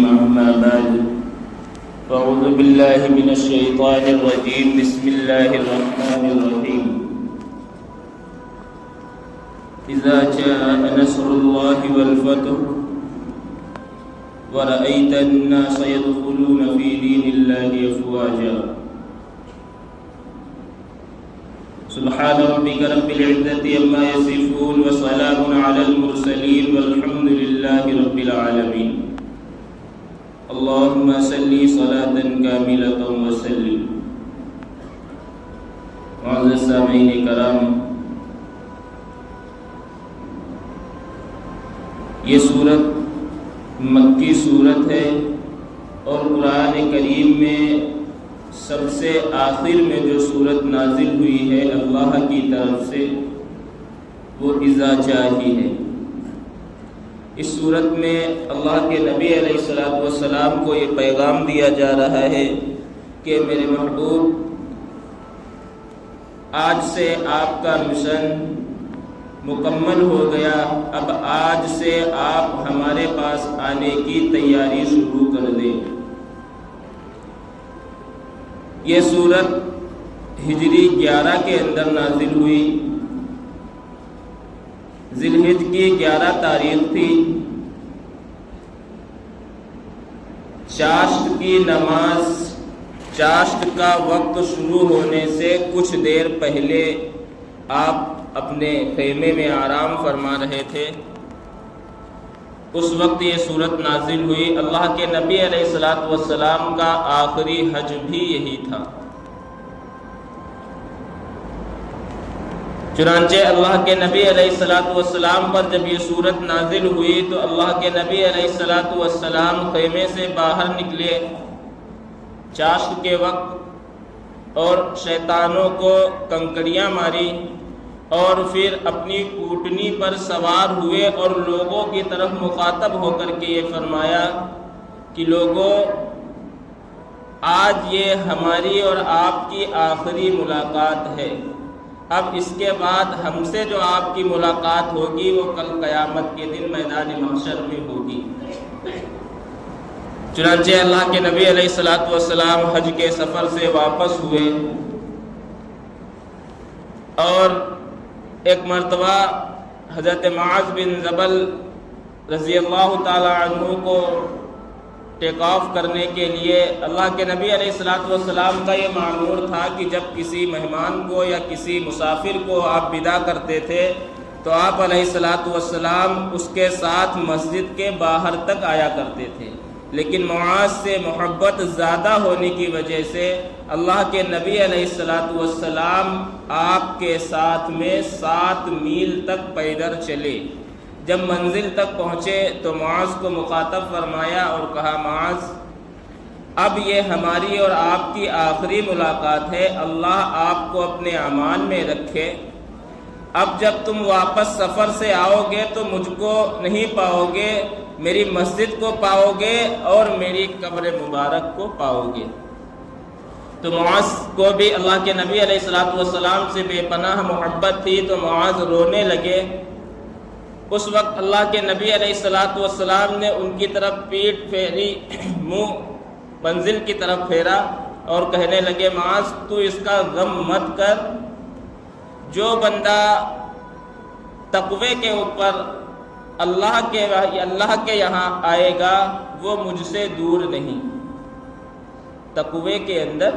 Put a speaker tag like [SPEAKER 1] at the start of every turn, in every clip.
[SPEAKER 1] الرجيم أما بعد فأعوذ بالله من الشيطان الرجيم بسم الله الرحمن الرحيم إذا جاء نصر الله والفتح ورأيت الناس يدخلون في دين الله أفواجا سبحان ربك رب العزة عما يصفون وسلام على المرسلين والحمد لله رب العالمين اللهم صل صلاة كاملة وسلم. معزز سامعین کرام، یہ سورت مکی سورت ہے اور قرآن کریم میں سب سے آخر میں جو سورت نازل ہوئی ہے اللہ کی طرف سے وہ اذا جاء ہی ہے. اس صورت میں اللہ کے نبی علیہ السلام کو یہ پیغام دیا جا رہا ہے کہ میرے محبوب، آج سے آپ کا مشن مکمل ہو گیا، اب آج سے آپ ہمارے پاس آنے کی تیاری شروع کر دیں. یہ سورت ہجری 11 کے اندر نازل ہوئی. ذی الحجہ کی 11 تاریخ تھی. چاشت کی نماز، چاشت کا وقت شروع ہونے سے کچھ دیر پہلے آپ اپنے خیمے میں آرام فرما رہے تھے. اس وقت یہ سورت نازل ہوئی. اللہ کے نبی علیہ السلام کا آخری حج بھی یہی تھا. چنانچہ اللہ کے نبی علیہ السلام پر جب یہ سورت نازل ہوئی تو اللہ کے نبی علیہ السلام خیمے سے باہر نکلے چاشت کے وقت اور شیطانوں کو کنکریاں ماری اور پھر اپنی اونٹنی پر سوار ہوئے اور لوگوں کی طرف مخاطب ہو کر کے یہ فرمایا کہ لوگوں، آج یہ ہماری اور آپ کی آخری ملاقات ہے. اب اس کے بعد ہم سے جو آپ کی ملاقات ہوگی وہ کل قیامت کے دن میدان محشر میں ہوگی. چنانچہ اللہ کے نبی علیہ السلام حج کے سفر سے واپس ہوئے اور ایک مرتبہ حضرت معاذ بن جبل رضی اللہ تعالی عنہ کو ٹیک آف کرنے کے لیے اللہ کے نبی علیہ السلام کا یہ معمول تھا کہ جب کسی مہمان کو یا کسی مسافر کو آپ ودا کرتے تھے تو آپ علیہ السلام اس کے ساتھ مسجد کے باہر تک آیا کرتے تھے. لیکن معاذ سے محبت زیادہ ہونے کی وجہ سے اللہ کے نبی علیہ السلام آپ کے ساتھ میں 7 میل تک پیدل چلے. جب منزل تک پہنچے تو معاذ کو مخاطب فرمایا اور کہا، معاذ، اب یہ ہماری اور آپ کی آخری ملاقات ہے. اللہ آپ کو اپنے امان میں رکھے. اب جب تم واپس سفر سے آؤ گے تو مجھ کو نہیں پاؤ گے، میری مسجد کو پاؤ گے اور میری قبر مبارک کو پاؤ گے. تو معاذ کو بھی اللہ کے نبی علیہ السلام سے بے پناہ محبت تھی تو معاذ رونے لگے. اس وقت اللہ کے نبی علیہ السلام نے ان کی طرف پیٹھ پھیری، منہ منزل کی طرف پھیرا اور کہنے لگے، معاذ، تو اس کا غم مت کر. جو بندہ تقوی کے اوپر اللہ کے یہاں آئے گا وہ مجھ سے دور نہیں. تقوی کے اندر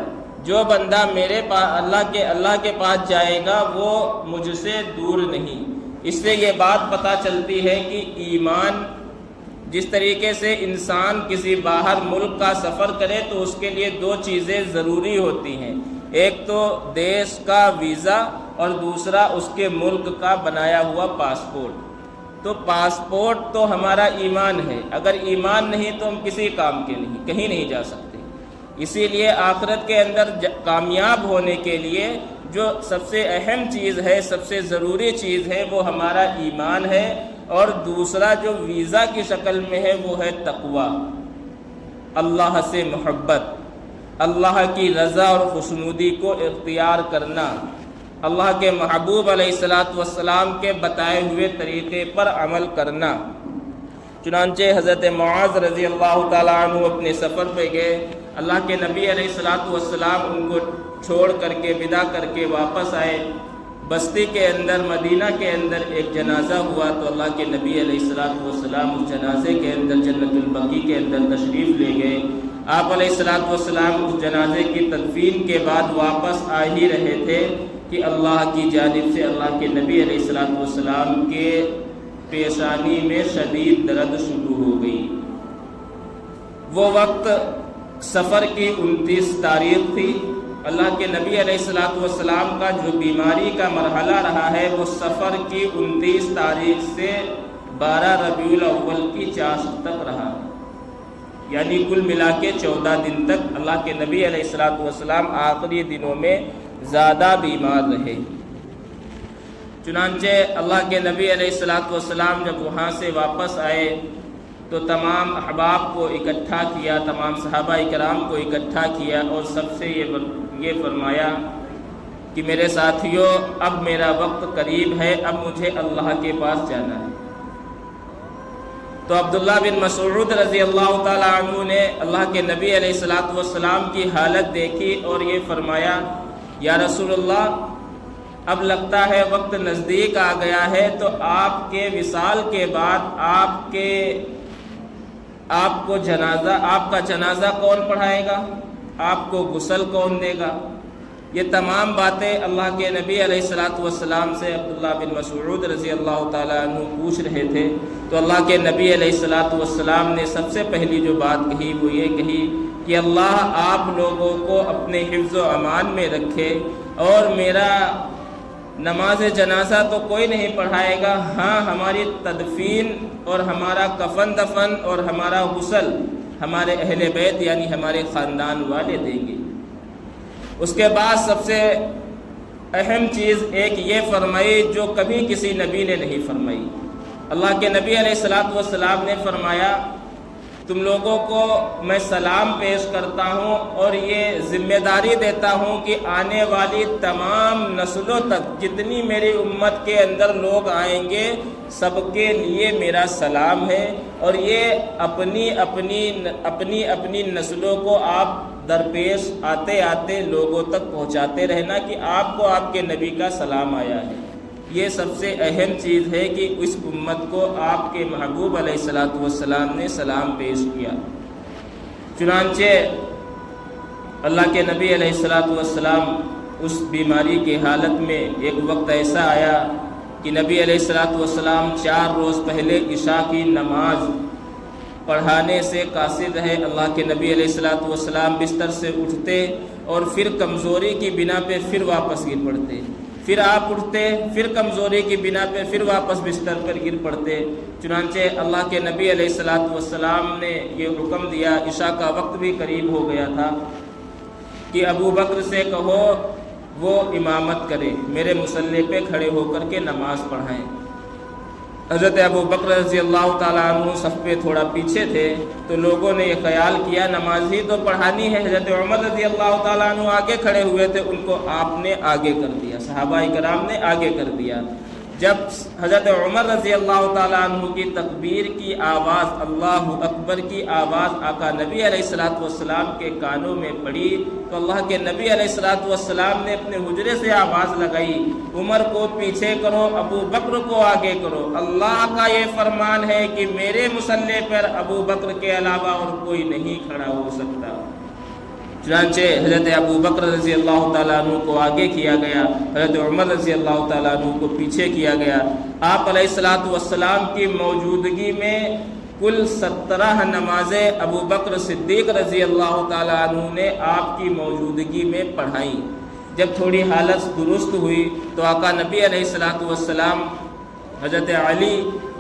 [SPEAKER 1] جو بندہ میرے پاس اللہ کے پاس جائے گا وہ مجھ سے دور نہیں. اس سے یہ بات پتہ چلتی ہے کہ ایمان، جس طریقے سے انسان کسی باہر ملک کا سفر کرے تو اس کے لیے 2 چیزیں ضروری ہوتی ہیں. ایک تو دیش کا ویزا اور دوسرا اس کے ملک کا بنایا ہوا پاسپورٹ. تو پاسپورٹ تو ہمارا ایمان ہے. اگر ایمان نہیں تو ہم کسی کام کے نہیں، کہیں نہیں جا سکتے. اسی لیے آخرت کے اندر کامیاب ہونے کے لیے جو سب سے اہم چیز ہے، سب سے ضروری چیز ہے وہ ہمارا ایمان ہے. اور دوسرا جو ویزا کی شکل میں ہے وہ ہے تقوی، اللہ سے محبت، اللہ کی رضا اور خوشنودی کو اختیار کرنا، اللہ کے محبوب علیہ السلام کے بتائے ہوئے طریقے پر عمل کرنا. چنانچہ حضرت معاذ رضی اللہ تعالیٰ عنہ اپنے سفر پہ گئے، اللہ کے نبی علیہ الصلاۃ والسلام ان کو چھوڑ کر کے ودا کر کے واپس آئے۔ بستی کے اندر، مدینہ کے اندر ایک جنازہ ہوا تو اللہ کے نبی علیہ الصلاۃ والسلام اس جنازے کے اندر جنت البقیع کے اندر تشریف لے گئے۔ آپ علیہ الصلاۃ والسلام اس جنازے کی تدفین کے بعد واپس آ ہی رہے تھے کہ اللہ کی جانب سے اللہ کے نبی علیہ الصلاۃ والسلام کے پیشانی میں شدید درد شروع ہو گئی۔ وہ وقت سفر کی 29 تاریخ تھی۔ اللہ کے نبی علیہ الصلاۃ والسلام کا جو بیماری کا مرحلہ رہا ہے وہ سفر کی 29 تاریخ سے 12 ربیع الاول کی چاشت تک رہا، یعنی کل ملا کے 14 دن تک اللہ کے نبی علیہ الصلاۃ والسلام آخری دنوں میں زیادہ بیمار رہے۔ چنانچہ اللہ کے نبی علیہ الصلاۃ والسلام جب وہاں سے واپس آئے تو تمام احباب کو اکٹھا کیا، تمام صحابہ اکرام کو اکٹھا کیا اور سب سے یہ فرمایا کہ میرے ساتھیوں، اب میرا وقت قریب ہے، اب مجھے اللہ کے پاس جانا ہے۔ تو عبداللہ بن مسعود رضی اللہ تعالیٰ عنہ نے اللہ کے نبی علیہ الصلاۃ والسلام کی حالت دیکھی اور یہ فرمایا، یا رسول اللہ، اب لگتا ہے وقت نزدیک آ گیا ہے، تو آپ کے وصال کے بعد آپ کا جنازہ کون پڑھائے گا؟ آپ کو غسل کون دے گا؟ یہ تمام باتیں اللہ کے نبی علیہ الصلاۃ والسلام سے عبداللہ بن مسعود رضی اللہ تعالیٰ عنہ پوچھ رہے تھے۔ تو اللہ کے نبی علیہ الصلاۃ والسلام نے سب سے پہلی جو بات کہی وہ یہ کہی کہ اللہ آپ لوگوں کو اپنے حفظ و امان میں رکھے، اور میرا نماز جنازہ تو کوئی نہیں پڑھائے گا، ہاں ہماری تدفین اور ہمارا کفن دفن اور ہمارا غسل ہمارے اہل بیت یعنی ہمارے خاندان والے دیں گے۔ اس کے بعد سب سے اہم چیز ایک یہ فرمائی جو کبھی کسی نبی نے نہیں فرمائی۔ اللہ کے نبی علیہ الصلاۃ والسلام نے فرمایا، تم لوگوں کو میں سلام پیش کرتا ہوں اور یہ ذمہ داری دیتا ہوں کہ آنے والی تمام نسلوں تک جتنی میری امت کے اندر لوگ آئیں گے سب کے لیے میرا سلام ہے، اور یہ اپنی اپنی نسلوں کو آپ درپیش آتے آتے لوگوں تک پہنچاتے رہنا کہ آپ کو آپ کے نبی کا سلام آیا ہے۔ یہ سب سے اہم چیز ہے کہ اس امت کو آپ کے محبوب علیہ الصلاۃ والسلام نے سلام پیش کیا۔ چنانچہ اللہ کے نبی علیہ الصلاۃ والسلام اس بیماری کی حالت میں ایک وقت ایسا آیا کہ نبی علیہ الصلاۃ والسلام 4 روز پہلے عشاء کی نماز پڑھانے سے قاصر رہے۔ اللہ کے نبی علیہ الصلاۃ والسلام بستر سے اٹھتے اور پھر کمزوری کی بنا پہ پھر واپس گر پڑتے، پھر آپ اٹھتے، پھر کمزوری کی بنا پہ پھر واپس بستر پر گر پڑتے۔ چنانچہ اللہ کے نبی علیہ الصلاۃ والسلام نے یہ حکم دیا، عشاء کا وقت بھی قریب ہو گیا تھا، کہ ابو بکر سے کہو وہ امامت کرے، میرے مصلی پہ کھڑے ہو کر کے نماز پڑھائیں۔ حضرت ابو بکر رضی اللہ تعالیٰ عنہ صف پہ تھوڑا پیچھے تھے تو لوگوں نے یہ خیال کیا نماز ہی تو پڑھانی ہے۔ حضرت عمر رضی اللہ تعالیٰ عنہ آگے کھڑے ہوئے تھے، ان کو آپ نے آگے کر دیا، صحابہ کرام نے آگے کر دیا۔ جب حضرت عمر رضی اللہ تعالیٰ عنہ کی تکبیر کی آواز، اللہ اکبر کی آواز آقا نبی علیہ الصلاۃ والسلام کے کانوں میں پڑی تو اللہ کے نبی علیہ الصلاۃ والسلام نے اپنے حجرے سے آواز لگائی، عمر کو پیچھے کرو، ابو بکر کو آگے کرو، اللہ کا یہ فرمان ہے کہ میرے مصلی پر ابو بکر کے علاوہ اور کوئی نہیں کھڑا ہو سکتا۔ چنانچہ حضرت ابو بکر رضی اللہ تعالیٰ عنہ کو آگے کیا گیا، حضرت عمر رضی اللہ تعالیٰ عنہ کو پیچھے کیا گیا۔ آپ علیہ الصلاۃ والسلام کی موجودگی میں کل 17 نمازیں ابو بکر صدیق رضی اللہ تعالیٰ عنہ نے آپ کی موجودگی میں پڑھائیں۔ جب تھوڑی حالت درست ہوئی تو آقا نبی علیہ الصلاۃ والسلام حضرت علی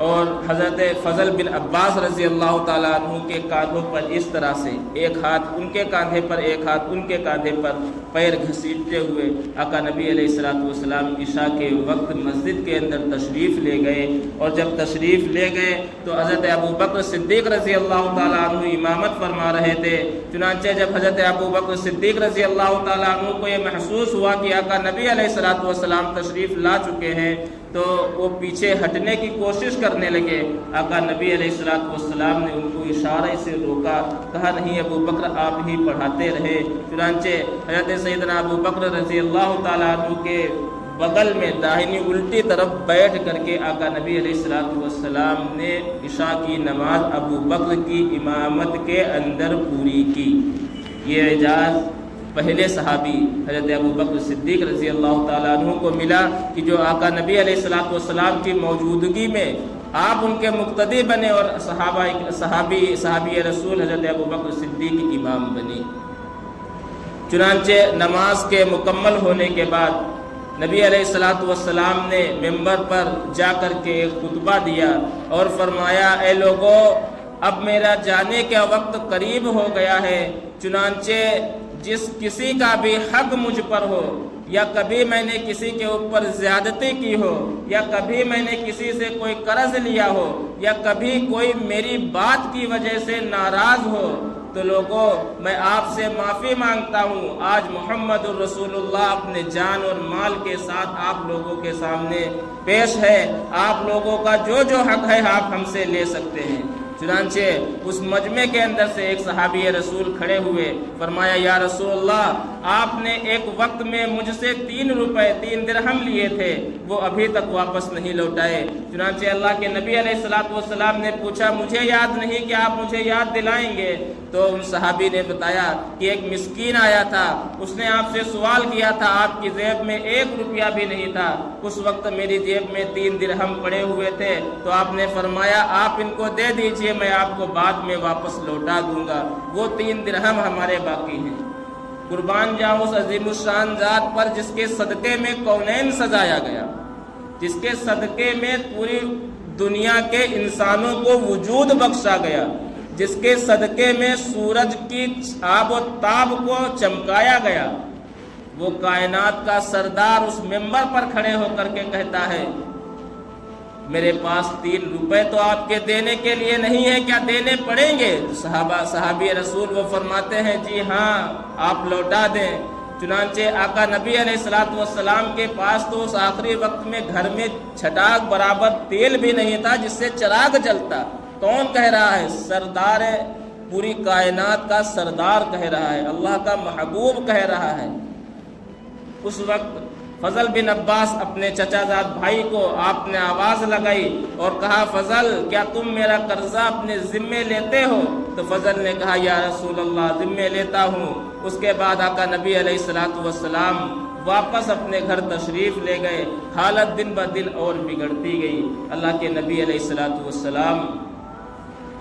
[SPEAKER 1] اور حضرت فضل بن عباس رضی اللہ تعالیٰ عنہ کے کاندھوں پر اس طرح سے ایک ہاتھ ان کے کاندھے پر ایک ہاتھ ان کے کاندھے پر پیر گھسیٹتے ہوئے آقا نبی علیہ الصلاۃ والسلام عشاء کے وقت مسجد کے اندر تشریف لے گئے، اور جب تشریف لے گئے تو حضرت ابو بکر صدیق رضی اللہ تعالیٰ عنہ امامت فرما رہے تھے۔ چنانچہ جب حضرت ابو بکر صدیق رضی اللہ تعالیٰ عنہ کو یہ محسوس ہوا کہ آقا نبی علیہ الصلاۃ والسلام تشریف لا چکے ہیں تو وہ پیچھے ہٹنے کی کوشش کرنے لگے۔ آقا نبی علیہ الصلوۃ والسلام نے ان کو اشارے سے روکا، کہا نہیں ابو بکر آپ ہی پڑھاتے رہے۔ چنانچہ حضرت سیدنا ابو بکر رضی اللہ تعالیٰ عنہ کے بغل میں داہنی الٹی طرف بیٹھ کر کے آقا نبی علیہ الصلوۃ والسلام نے عشاء کی نماز ابو بکر کی امامت کے اندر پوری کی۔ یہ اعجاز پہلے صحابی حضرت ابو بکر صدیق رضی اللہ تعالیٰ عنہ کو ملا کہ جو آقا نبی علیہ الصلوۃ والسلام کی موجودگی میں آپ ان کے مقتدی بنے اور صحابی رسول حضرت ابو بکر صدیق امام بنی۔ چنانچہ نماز کے مکمل ہونے کے بعد نبی علیہ الصلوۃ والسلام نے ممبر پر جا کر کے ایک خطبہ دیا اور فرمایا اے لوگو اب میرا جانے کا وقت قریب ہو گیا ہے، چنانچہ جس کسی کا بھی حق مجھ پر ہو یا کبھی میں نے کسی کے اوپر زیادتی کی ہو یا کبھی میں نے کسی سے کوئی قرض لیا ہو یا کبھی کوئی میری بات کی وجہ سے ناراض ہو تو لوگوں میں آپ سے معافی مانگتا ہوں۔ آج محمد الرسول اللہ اپنے جان اور مال کے ساتھ آپ لوگوں کے سامنے پیش ہے، آپ لوگوں کا جو جو حق ہے آپ ہم سے لے سکتے ہیں۔ چنانچہ اس مجمع کے اندر سے ایک صحابی رسول کھڑے ہوئے، فرمایا یا رسول اللہ آپ نے ایک وقت میں مجھ سے 3 درہم لیے تھے، وہ ابھی تک واپس نہیں لوٹائے۔ چنانچہ اللہ کے نبی علیہ الصلوۃ والسلام نے پوچھا مجھے یاد نہیں کہ آپ مجھے یاد دلائیں گے؟ تو ان صحابی نے بتایا کہ ایک مسکین آیا تھا، اس نے آپ سے سوال کیا تھا، آپ کی جیب میں 1 روپیہ بھی نہیں تھا، اس وقت میری جیب میں 3 درہم پڑے ہوئے تھے، تو آپ نے فرمایا آپ ان کو دے دیجئے میں آپ کو بعد میں واپس لوٹا دوں گا، وہ 3 درہم ہمارے باقی ہیں۔ قربان جاؤں اس عظیم الشان ذات پر جس کے صدقے میں کونین سجایا گیا، جس کے صدقے میں پوری دنیا کے انسانوں کو وجود بخشا گیا، جس کے صدقے میں سورج کی آب و تاب کو چمکایا گیا، وہ کائنات کا سردار اس ممبر پر کھڑے ہو کر کے کہتا ہے میرے پاس 3 روپے تو آپ کے دینے کے لیے نہیں ہے، کیا دینے پڑیں گے؟ صحابی رسول وہ فرماتے ہیں جی ہاں آپ لوٹا دیں۔ چنانچہ آقا نبی علیہ الصلوۃ والسلام کے پاس تو اس آخری وقت میں گھر میں چھٹاک برابر تیل بھی نہیں تھا جس سے چراغ جلتا۔ کون کہہ رہا ہے؟ سردار پوری کائنات کا سردار کہہ رہا ہے، اللہ کا محبوب کہہ رہا ہے۔ اس وقت فضل بن عباس اپنے چچا زاد بھائی کو آپ نے آواز لگائی اور کہا فضل کیا تم میرا قرضہ اپنے ذمے لیتے ہو؟ تو فضل نے کہا یا رسول اللہ ذمے لیتا ہوں۔ اس کے بعد آقا نبی علیہ الصلوۃ والسلام واپس اپنے گھر تشریف لے گئے، حالت دن بدن اور بگڑتی گئی۔ اللہ کے نبی علیہ الصلوۃ والسلام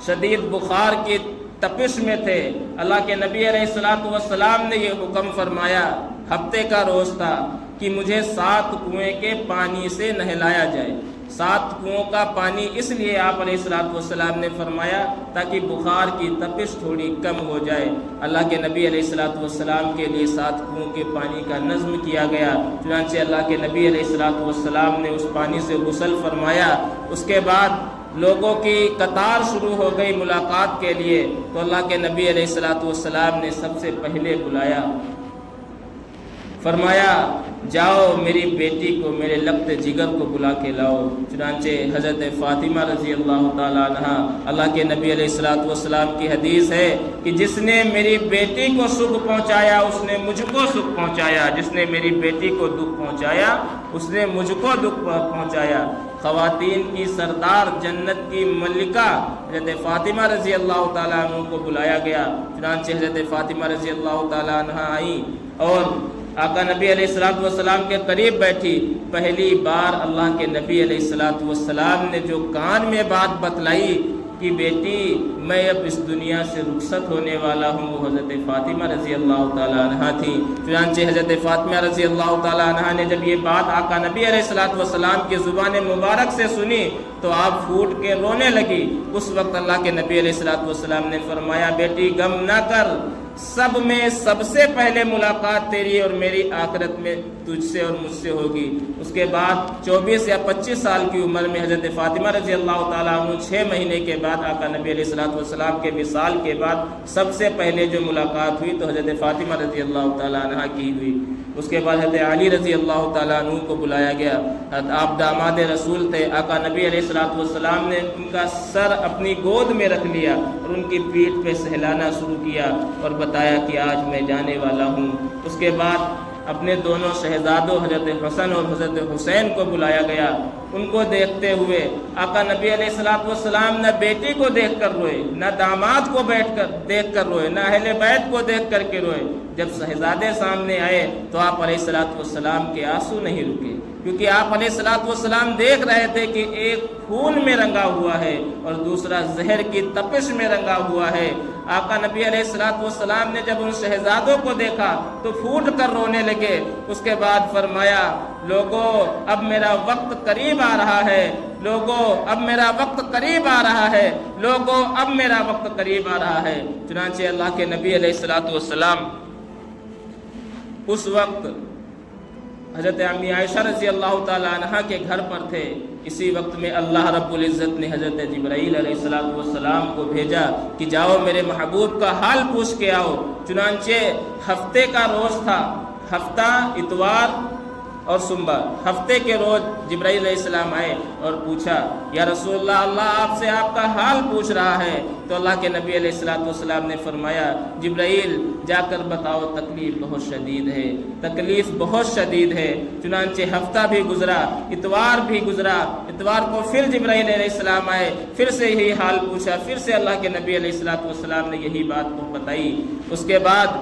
[SPEAKER 1] شدید بخار کی تپش میں تھے۔ اللہ کے نبی علیہ الصلوۃ والسلام نے یہ حکم فرمایا، ہفتے کا روز تھا، کہ مجھے 7 کنویں کے پانی سے نہلایا جائے۔ 7 کنووں کا پانی اس لیے آپ علیہ الصلوۃ والسلام نے فرمایا تاکہ بخار کی تپش تھوڑی کم ہو جائے۔ اللہ کے نبی علیہ الصلوۃ والسلام کے لیے 7 کنووں کے پانی کا نظم کیا گیا۔ چنانچہ اللہ کے نبی علیہ الصلوۃ والسلام نے اس پانی سے غسل فرمایا۔ اس کے بعد لوگوں کی قطار شروع ہو گئی ملاقات کے لیے، تو اللہ کے نبی علیہ الصلوۃ والسلام نے سب سے پہلے بلایا، فرمایا جاؤ میری بیٹی کو، میرے لگتے جگر کو بلا کے لاؤ۔ چنانچہ حضرت فاطمہ رضی اللہ تعالیٰ عنہ، اللہ کے نبی علیہ الصلوۃ والسلام کی حدیث ہے کہ جس نے میری بیٹی کو سکھ پہنچایا اس نے مجھ کو سکھ پہنچایا، جس نے میری بیٹی کو دکھ پہنچایا اس نے مجھ کو دکھ پہنچایا۔ خواتین کی سردار جنت کی ملکہ حضرت فاطمہ رضی اللہ تعالیٰ عنہ کو بلایا گیا۔ چنانچہ حضرت فاطمہ رضی اللہ تعالیٰ عنہ آئیں اور آقا نبی علیہ الصلوۃ والسلام کے قریب بیٹھی۔ پہلی بار اللہ کے نبی علیہ الصلوۃ والسلام نے جو کان میں بات بتلائی کہ بیٹی میں اب اس دنیا سے رخصت ہونے والا ہوں، وہ حضرت فاطمہ رضی اللہ تعالیٰ عنہ تھی۔ چنانچہ حضرت فاطمہ رضی اللہ تعالیٰ عنہ نے جب یہ بات آقا نبی علیہ الصلوۃ والسلام کی زبان مبارک سے سنی تو آپ پھوٹ کے رونے لگی۔ اس وقت اللہ کے نبی علیہ الصلوۃ والسلام نے فرمایا بیٹی غم نہ کر، سب میں سب سے پہلے ملاقات تیری اور میری آخرت میں تجھ سے اور مجھ سے ہوگی۔ اس کے بعد 24 یا 25 سال کی عمر میں حضرت فاطمہ رضی اللہ تعالیٰ عنہ 6 مہینے کے بعد آقا نبی علیہ الصلوۃ والسلام کے وصال کے بعد سب سے پہلے جو ملاقات ہوئی تو حضرت فاطمہ رضی اللہ تعالیٰ عنہ کی ہوئی۔ اس کے بعد حضرت علی رضی اللہ تعالیٰ عنہ کو بلایا گیا۔ آپ داماد رسول تھے، آقا نبی علیہ الصلوۃ والسلام نے ان کا سر اپنی گود میں رکھ لیا اور ان کی پیٹھ پہ سہلانا شروع کیا اور بتایا کہ آج میں جانے والا ہوں۔ اس کے بعد اپنے دونوں شہزادوں حضرت حسن اور حضرت حسین کو بلایا گیا۔ ان کو دیکھتے ہوئے آقا نبی علیہ الصلوۃ والسلام نہ بیٹی کو دیکھ کر روئے، نہ داماد کو دیکھ کر روئے، نہ اہل بیت کو دیکھ کر کے روئے۔ جب شہزادے سامنے آئے تو آپ علیہ الصلوۃ والسلام کے آنسو نہیں رکے، کیونکہ آپ علیہ الصلوۃ والسلام دیکھ رہے تھے کہ ایک خون میں رنگا ہوا ہے اور دوسرا زہر کی تپش میں رنگا ہوا ہے۔ آقا نبی علیہ الصلوۃ والسلام نے جب ان شہزادوں کو دیکھا تو پھوٹ کر رونے لگے۔ اس کے بعد فرمایا، لوگوں اب میرا وقت قریب آ رہا ہے، لوگوں اب میرا وقت قریب آ رہا ہے، لوگوں اب میرا وقت قریب آ رہا ہے۔ چنانچہ اللہ کے نبی علیہ الصلوۃ والسلام اس وقت حضرت امی عائشہ رضی اللہ تعالی عنہ کے گھر پر تھے۔ اسی وقت میں اللہ رب العزت نے حضرت جبرائیل علیہ الصلوۃ والسلام کو بھیجا کہ جاؤ میرے محبوب کا حال پوچھ کے آؤ۔ چنانچہ ہفتے کا روز تھا، ہفتہ اتوار اور سوموار، ہفتے کے روز جبرائیل علیہ السلام آئے اور پوچھا، یا رسول اللہ، اللہ آپ سے آپ کا حال پوچھ رہا ہے۔ تو اللہ کے نبی علیہ الصلوۃ والسلام نے فرمایا، جبرائیل جا کر بتاؤ تکلیف بہت شدید ہے، تکلیف بہت شدید ہے۔ چنانچہ ہفتہ بھی گزرا، اتوار بھی گزرا، اتوار کو پھر جبرائیل علیہ السلام آئے، پھر سے یہی حال پوچھا، پھر سے اللہ کے نبی علیہ الصلوۃ والسلام نے یہی بات کو بتائی۔ اس کے بعد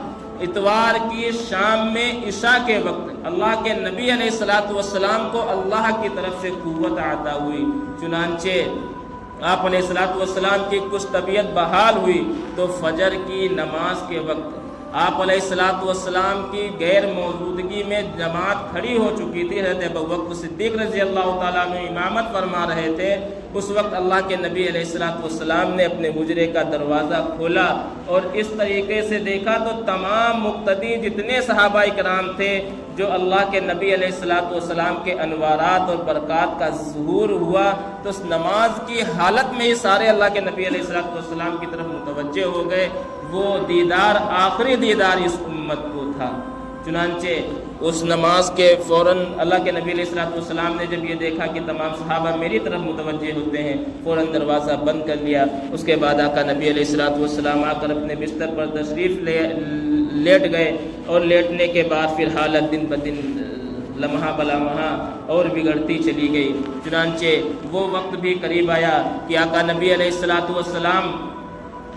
[SPEAKER 1] اتوار کی شام میں عشاء کے وقت اللہ کے نبی علیہ الصلوۃ والسلام کو اللہ کی طرف سے قوت عطا ہوئی۔ چنانچہ آپ علیہ الصلوۃ والسلام کی کچھ طبیعت بحال ہوئی تو فجر کی نماز کے وقت آپ علیہ الصلوۃ والسلام کی غیر موجودگی میں جماعت کھڑی ہو چکی تھی۔ حضرت ابوبکر صدیق رضی اللہ تعالیٰ عنہ امامت فرما رہے تھے۔ اس وقت اللہ کے نبی علیہ الصلوۃ والسلام نے اپنے حجرے کا دروازہ کھولا اور اس طریقے سے دیکھا تو تمام مقتدی جتنے صحابہ کرام تھے، جو اللہ کے نبی علیہ الصلوۃ والسلام کے انوارات اور برکات کا ظہور ہوا، تو اس نماز کی حالت میں ہی سارے اللہ کے نبی علیہ الصلوۃ والسلام کی طرف متوجہ ہو گئے۔ وہ دیدار آخری دیدار اس امت کو تھا۔ چنانچہ اس نماز کے فوراً اللہ کے نبی علیہ الصلوۃ والسلام نے جب یہ دیکھا کہ تمام صحابہ میری طرف متوجہ ہوتے ہیں، فوراً دروازہ بند کر لیا۔ اس کے بعد آقا نبی علیہ الصلوۃ والسلام آ کر اپنے بستر پر تشریف لیٹ گئے، اور لیٹنے کے بعد پھر حالت دن بدن لمحہ بلمحہ اور بگڑتی چلی گئی۔ چنانچہ وہ وقت بھی قریب آیا کہ آقا نبی علیہ الصلوۃ والسلام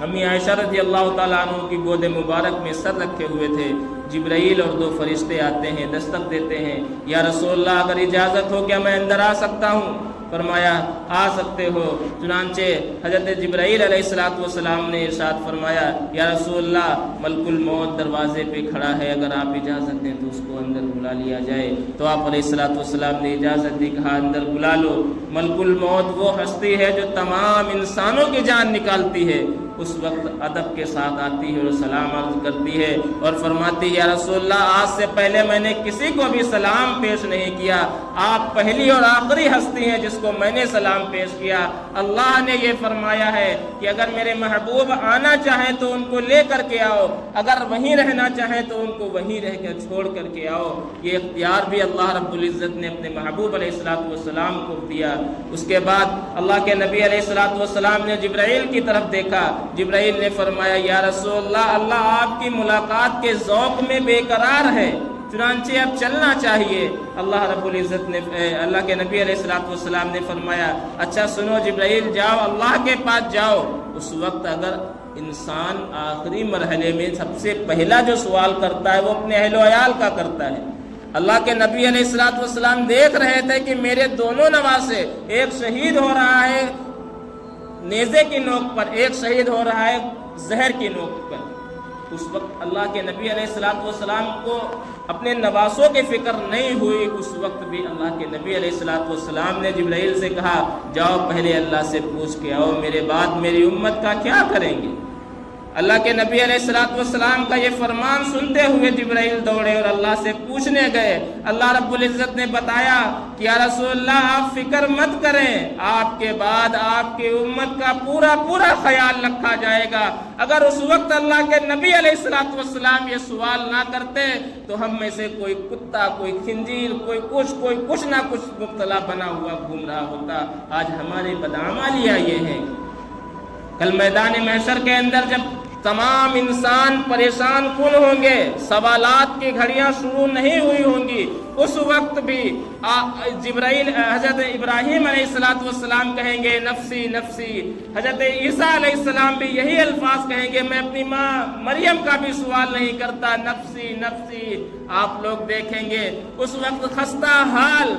[SPEAKER 1] امی عائشہ رضی اللہ تعالیٰ عنہ کی گود مبارک میں سر رکھے ہوئے تھے۔ جبرائیل اور 2 فرشتے آتے ہیں، دستک دیتے ہیں، یا رسول اللہ اگر اجازت ہو کیا میں اندر آ سکتا ہوں؟ فرمایا آ سکتے ہو۔ چنانچہ حضرت جبرائیل علیہ الصلوۃ والسلام نے ارشاد فرمایا، یا رسول اللہ ملک الموت دروازے پہ کھڑا ہے، اگر آپ اجازت دیں تو اس کو اندر بلا لیا جائے۔ تو آپ علیہ الصلوۃ والسلام نے اجازت دی، کہا اندر بلا لو۔ ملک الموت وہ ہستی ہے جو تمام انسانوں کی جان نکالتی ہے، اس وقت ادب کے ساتھ آتی ہے اور سلام عرض کرتی ہے اور فرماتی ہے، یا رسول اللہ آج سے پہلے میں نے کسی کو بھی سلام پیش نہیں کیا، آپ پہلی اور آخری ہستی ہیں جس کو میں نے سلام پیش کیا۔ اللہ نے یہ فرمایا ہے کہ اگر میرے محبوب آنا چاہیں تو ان کو لے کر کے آؤ، اگر وہیں رہنا چاہیں تو ان کو وہیں رہ کر چھوڑ کر کے آؤ۔ یہ اختیار بھی اللہ رب العزت نے اپنے محبوب علیہ الصلوۃ والسلام کو دیا۔ اس کے بعد اللہ کے نبی علیہ الصلوۃ والسلام نے جبرائیل کی طرف دیکھا۔ جبرائیل نے فرمایا، یا رسول اللہ اللہ آپ کی ملاقات کے ذوق میں بے قرار ہے، چنانچہ اب چلنا چاہیے۔ اللہ رب العزت نے اللہ کے نبی علیہ الصلوۃ والسلام نے فرمایا، اچھا سنو جبرائیل، جاؤ اللہ کے پاس جاؤ۔ اس وقت اگر انسان آخری مرحلے میں سب سے پہلا جو سوال کرتا ہے وہ اپنے اہل و عیال کا کرتا ہے۔ اللہ کے نبی علیہ الصلوۃ والسلام دیکھ رہے تھے کہ میرے دونوں نواسے، ایک شہید ہو رہا ہے نیزے کی نوک پر، ایک شہید ہو رہا ہے زہر کی نوک پر۔ اس وقت اللہ کے نبی علیہ الصلوۃ والسلام کو اپنے نواسوں کی فکر نہیں ہوئی۔ اس وقت بھی اللہ کے نبی علیہ الصلوۃ والسلام نے جبرائیل سے کہا، جاؤ پہلے اللہ سے پوچھ کے آؤ، میرے بعد میری امت کا کیا کریں گے۔ اللہ کے نبی علیہ الصلوۃ والسلام کا یہ فرمان سنتے ہوئے جبرائیل دوڑے اور اللہ سے پوچھنے گئے۔ اللہ رب العزت نے بتایا کہ یا رسول اللہ آپ فکر مت کریں، آپ کے بعد آپ کی امت کا پورا خیال رکھا جائے گا۔ اگر اس وقت اللہ کے نبی علیہ الصلوۃ والسلام یہ سوال نہ کرتے تو ہم میں سے کوئی کتا، کوئی خنزیر، کوئی کچھ نہ کچھ مبتلا بنا ہوا گھوم رہا ہوتا۔ آج ہماری بدعمالیاں یہ ہیں۔ کل میدان محشر کے اندر جب تمام انسان پریشان کن ہوں گے، سوالات کی گھڑیاں شروع نہیں ہوئی ہوں گی، اس وقت بھی جبرائیل حضرت ابراہیم علیہ السلام کہیں گے نفسی نفسی، حضرت عیسیٰ علیہ السلام بھی یہی الفاظ کہیں گے، میں اپنی ماں مریم کا بھی سوال نہیں کرتا، نفسی نفسی۔ آپ لوگ دیکھیں گے اس وقت خستہ حال،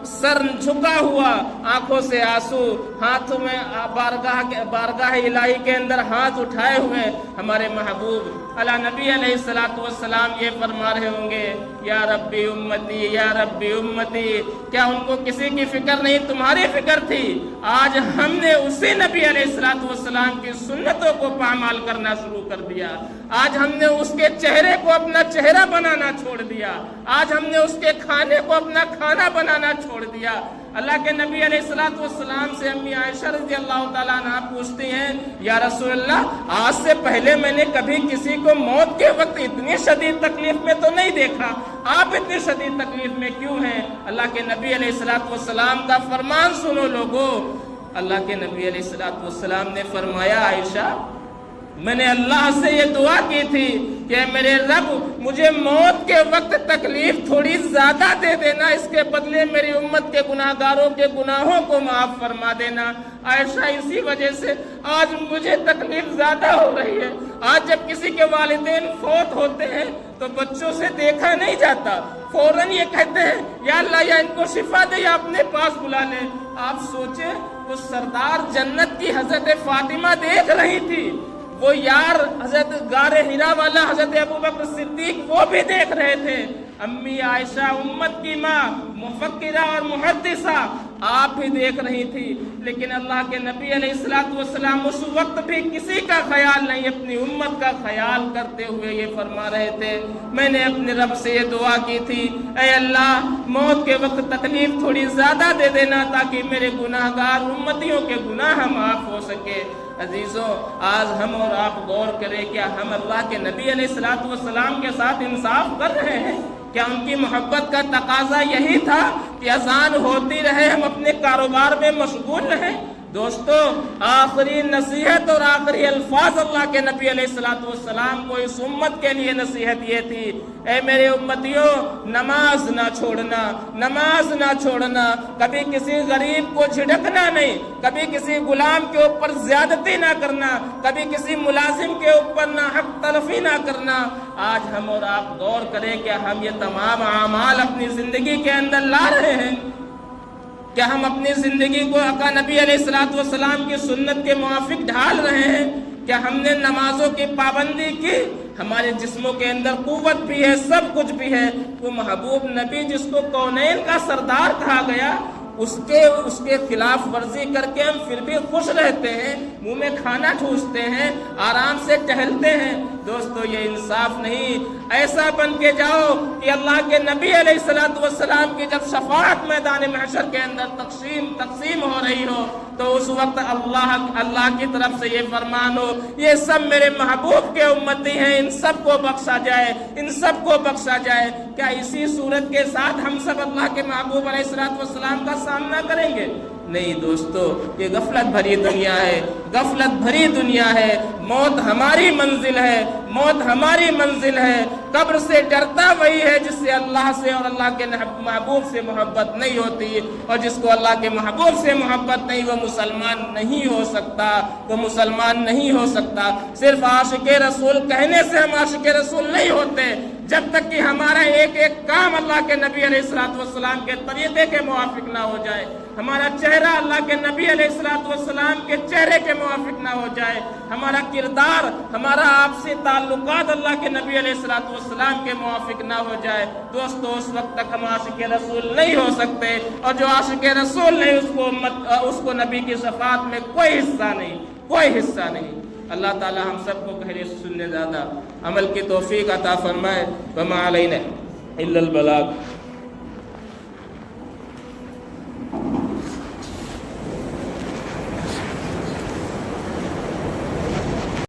[SPEAKER 1] سر جھکا ہوا، آنکھوں سے آنسو، ہاتھوں میں بارگاہ الہی کے اندر ہاتھ اٹھائے ہوئے ہمارے محبوب علی نبی علیہ الصلوۃ والسلام یہ فرما رہے ہوں گے، یا ربی امتی یا ربی امتی۔ کیا ان کو کسی کی فکر نہیں؟ تمہاری فکر تھی۔ آج ہم نے اسی نبی علیہ الصلوۃ والسلام کی سنتوں کو پامال کرنا شروع کر دیا۔ آج ہم نے اس کے چہرے کو اپنا چہرہ بنانا چھوڑ دیا۔ آج ہم نے اس کے کھانے کو اپنا کھانا بنانا چھوڑ دیا۔ اللہ کے نبی علیہ الصلوۃ والسلام سے امی عائشہ رضی اللہ تعالیٰ عنہا پوچھتی ہیں، یا رسول اللہ آج سے پہلے میں نے کبھی کسی کو موت کے وقت اتنی شدید تکلیف میں تو نہیں دیکھا، آپ اتنی شدید تکلیف میں کیوں ہیں؟ اللہ کے نبی علیہ الصلوۃ والسلام کا فرمان سنو لوگو۔ اللہ کے نبی علیہ الصلوۃ والسلام نے فرمایا، عائشہ میں نے اللہ سے یہ دعا کی تھی کہ میرے رب مجھے موت کے وقت تکلیف تھوڑی زیادہ دے دینا، اس کے بدلے میری امت کے گناہگاروں کے گناہوں کو معاف فرما دینا۔ عائشہ اسی وجہ سے آج مجھے تکلیف زیادہ ہو رہی ہے۔ آج جب کسی کے والدین فوت ہوتے ہیں تو بچوں سے دیکھا نہیں جاتا، فوراً یہ کہتے ہیں یا اللہ یا ان کو شفا دے یا اپنے پاس بلا لے۔ آپ سوچیں وہ سردار جنت کی حضرت فاطمہ دیکھ رہی تھی، وہ یار حضرت غار حرا والا حضرت ابوبکر صدیق وہ بھی دیکھ رہے تھے۔ امی عائشہ امت کی ماں، مفکرہ اور محدثہ، آپ بھی دیکھ رہی تھی، لیکن اللہ کے نبی علیہ الصلوۃ والسلام اس وقت بھی کسی کا خیال نہیں، اپنی امت کا خیال کرتے ہوئے یہ فرما رہے تھے، میں نے اپنے رب سے یہ دعا کی تھی، اے اللہ موت کے وقت تکلیف تھوڑی زیادہ دے دینا تاکہ میرے گناہگار امتیوں کے گناہ معاف ہو سکے۔ عزیزوں آج ہم اور آپ غور کریں، کیا ہم اللہ کے نبی علیہ الصلوۃ والسلام کے ساتھ انصاف کر رہے ہیں؟ کیا ان کی محبت کا تقاضا یہی تھا کہ اذان ہوتی رہے ہم اپنے کاروبار میں مشغول رہیں؟ دوستو آخری نصیحت اور آخری الفاظ اللہ کے نبی علیہ الصلوۃ والسلام کو اس امت کے لیے نصیحت یہ تھی، اے میرے امتیوں نماز نہ چھوڑنا، نماز نہ چھوڑنا، کبھی کسی غریب کو جھڑکنا نہیں، کبھی کسی غلام کے اوپر زیادتی نہ کرنا، کبھی کسی ملازم کے اوپر نہ حق تلفی نہ کرنا۔ آج ہم اور آپ غور کریں کہ ہم یہ تمام اعمال اپنی زندگی کے اندر لا رہے ہیں؟ کیا ہم اپنی زندگی کو آقا نبی علیہ الصلوۃ والسلام کی سنت کے موافق ڈھال رہے ہیں؟ کیا ہم نے نمازوں کی پابندی کی؟ ہمارے جسموں کے اندر قوت بھی ہے، سب کچھ بھی ہے، وہ محبوب نبی جس کو کونین کا سردار کہا گیا، اس کے خلاف ورزی کر کے ہم پھر بھی خوش رہتے ہیں، منہ میں کھانا ٹھوستے ہیں، آرام سے ٹہلتے ہیں۔ دوستو یہ انصاف نہیں۔ ایسا بن کے جاؤ کہ اللہ کے نبی علیہ الصلوۃ والسلام کی جب شفاعت میدان محشر کے اندر تقسیم ہو رہی ہو تو اس وقت اللہ کی طرف سے یہ فرمان ہو، یہ سب میرے محبوب کے امتی ہیں، ان سب کو بخشا جائے، ان سب کو بخشا جائے۔ کیا اسی صورت کے ساتھ ہم سب اللہ کے محبوب علیہ الصلوۃ والسلام کا سامنا کریں گے؟ نہیں دوستو، یہ غفلت بھری دنیا ہے، غفلت بھری دنیا ہے۔ موت ہماری منزل ہے، موت ہماری منزل ہے۔ قبر سے ڈرتا وہی ہے جس سے اللہ سے اور اللہ کے محبوب سے محبت نہیں ہوتی، اور جس کو اللہ کے محبوب سے محبت نہیں وہ مسلمان نہیں ہو سکتا، وہ مسلمان نہیں ہو سکتا۔ صرف عاشق رسول کہنے سے ہم عاشق رسول نہیں ہوتے، جب تک کہ ہمارا ایک ایک کام اللہ کے نبی علیہ الصلوۃ والسلام کے طریقے کے موافق نہ ہو جائے، ہمارا چہرہ اللہ کے نبی علیہ الصلوۃ والسلام کے چہرے کے موافق نہ ہو جائے، ہمارا کردار، ہمارا آپسی تعلقات اللہ کے نبی علیہ الصلوۃ والسلام کے موافق نہ ہو جائے، دوستو اس وقت تک ہم عاشق رسول نہیں ہو سکتے، اور جو عاشق رسول نہیں اس کو نبی کی شفاعت میں کوئی حصہ نہیں، کوئی حصہ نہیں۔ اللہ تعالی ہم سب کو پہلے سننے زیادہ عمل کی توفیق عطا فرمائے۔ وما علینا الا البلاغ۔